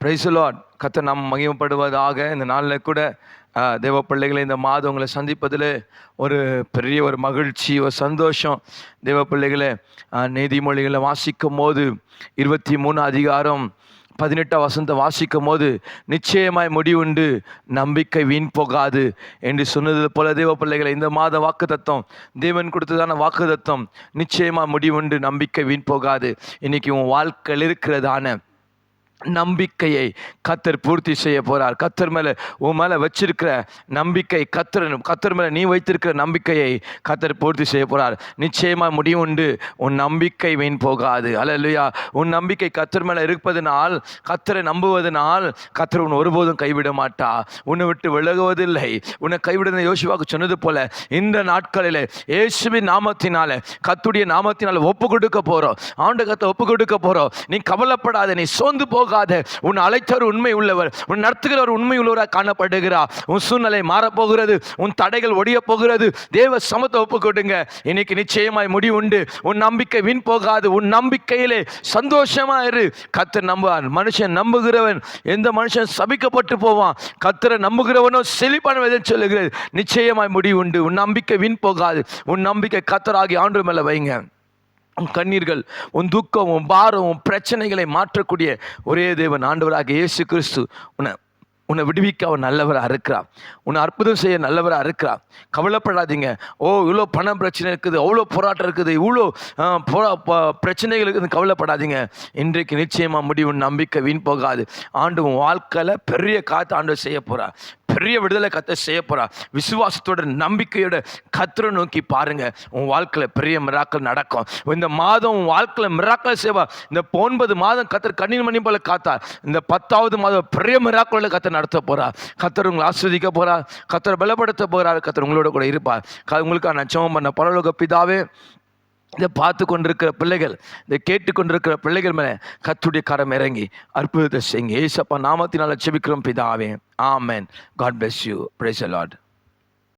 Praise the Lord. கர்த்தர் நாம் மகிமைப்படுவதாக. இந்த நாளில் கூட தேவ பிள்ளைகளை இந்த மாதம் உங்களை சந்திப்பதில் ஒரு பெரிய ஒரு மகிழ்ச்சி, ஒரு சந்தோஷம். தேவ பிள்ளைகளை நீதிமொழிகளை வாசிக்கும் போது 23 அதிகாரம் 18 வசனத்தை வாசிக்கும் போது நிச்சயமாய் முடிவுண்டு, நம்பிக்கை வீண் போகாது என்று சொன்னது போல தேவ பிள்ளைகளை இந்த மாத வாக்குத்தத்தம், தேவன் கொடுத்ததான வாக்குத்தத்தம், நிச்சயமாக முடிவுண்டு, நம்பிக்கை வீண் போகாது. இன்னைக்கு உன் வாழ்க்கையில் இருக்கிறதான நம்பிக்கையை கர்த்தர் பூர்த்தி செய்ய போறார். கர்த்தர் மேலே உன் மேலே வச்சிருக்கிற நம்பிக்கை, கர்த்தர் மேலே நீ வைத்திருக்கிற நம்பிக்கையை கர்த்தர் பூர்த்தி செய்ய போறார். நிச்சயமாக முடிவுண்டு, உன் நம்பிக்கை வீண் போகாது. அல்லேலூயா. உன் நம்பிக்கை கர்த்தர் மேலே இருப்பதனால், கர்த்தரை நம்புவதனால் கர்த்தர் உன்னை ஒருபோதும் கைவிட மாட்டா, உன்னை விட்டு விலகுவதில்லை. உன்னை கைவிட யோசுவாவுக்கு சொன்னது போல இந்த நாட்களில் இயேசுவின் நாமத்தினால, கர்த்தருடைய நாமத்தினால ஒப்பு கொடுக்க போறோம். ஆண்டவருக்கு கர்த்தர் ஒப்பு கொடுக்க போறோம். நீ கவலைப்படாத, நீ சோர்ந்து போகாத. உன் அழைத்தவர் உண்மை உள்ளவர், உன் நடத்துகிறவர் உண்மை உள்ளவராக காணப்படுகிறார். உன் சூழ்நிலை மாறப்போகிறது, உன் தடைகள் ஒடிய போகிறது. தேவ சமத்தை ஒப்பு கொடுங்க. இன்னைக்கு நிச்சயமாய் முடிவுண்டு, உன் நம்பிக்கை வீண் போகாது. உன் நம்பிக்கையிலே சந்தோஷமா இரு. கர்த்தர் நம்புவார். மனுஷன் நம்புகிறவன், எந்த மனுஷன் சபிக்கப்பட்டு போவான், கர்த்தரை நம்புகிறவனோ செழிப்பானவன் சொல்லுகிறது. நிச்சயமாய் முடிவுண்டு, உன் நம்பிக்கை வீண் போகாது. உன் நம்பிக்கை கர்த்தராகிய ஆண்டவர் மேல வைங்க. உன் கண்ணீர்கள், உன் துக்கம், உன் பாரம், உன் பிரச்சனைகளை மாற்றக்கூடிய ஒரே தேவன் ஆண்டவராக இயேசு கிறிஸ்து உன்னை விடுவிக்க அவர் நல்லவராக இருக்கிறார். உன்னை அற்புதம் செய்ய நல்லவராக இருக்கிறார். கவலைப்படாதீங்க. இவ்வளோ பண பிரச்சனை இருக்குது, அவ்வளோ போராட்டம் இருக்குது, இவ்வளோ பிரச்சனைகள் இருக்குது, கவலைப்படாதீங்க. இன்றைக்கு நிச்சயமாக முடிவு. நம்பிக்கை வீண் போகாது. ஆண்டு உன் வாழ்க்கையில் பெரிய காத்து ஆண்டு செய்ய போகிறார். பெரிய விடுதலை கர்த்தர் செய்ய போறார். விசுவாசத்தோட, நம்பிக்கையோட கர்த்தரை நோக்கி பாருங்க. உன் வாழ்க்கையில் பெரிய மிராக்கள் நடக்கும். இந்த மாதம் உன் வாழ்க்கையில் மிராக்கள் செய்வா. இந்த 9 மாதம் கர்த்தர் கண்ணீர் மணி போல காத்தார். இந்த 10வது மாதம் பெரிய மிராக்களை கர்த்தர் நடத்த போறார். கர்த்தர் உங்களை ஆஸ்வதிக்க போறார். கர்த்தர் பலப்படுத்த போறார். கர்த்தர் உங்களோட கூட இருப்பார். உங்களுக்காக நான் ஜெபம் பண்ண. பரலோக பிதாவே, இதை பார்த்து கொண்டிருக்கிற பிள்ளைகள், இதை கேட்டுக்கொண்டிருக்கிற பிள்ளைகள் மேலே கர்த்தருடைய கரம் இறங்கி அற்புதத்தை செய்யுங்க. ஏசப்பா நாமத்தினால ஜெபிக்கிறோம் பிதாவே. ஆமென். God bless you. Praise the Lord.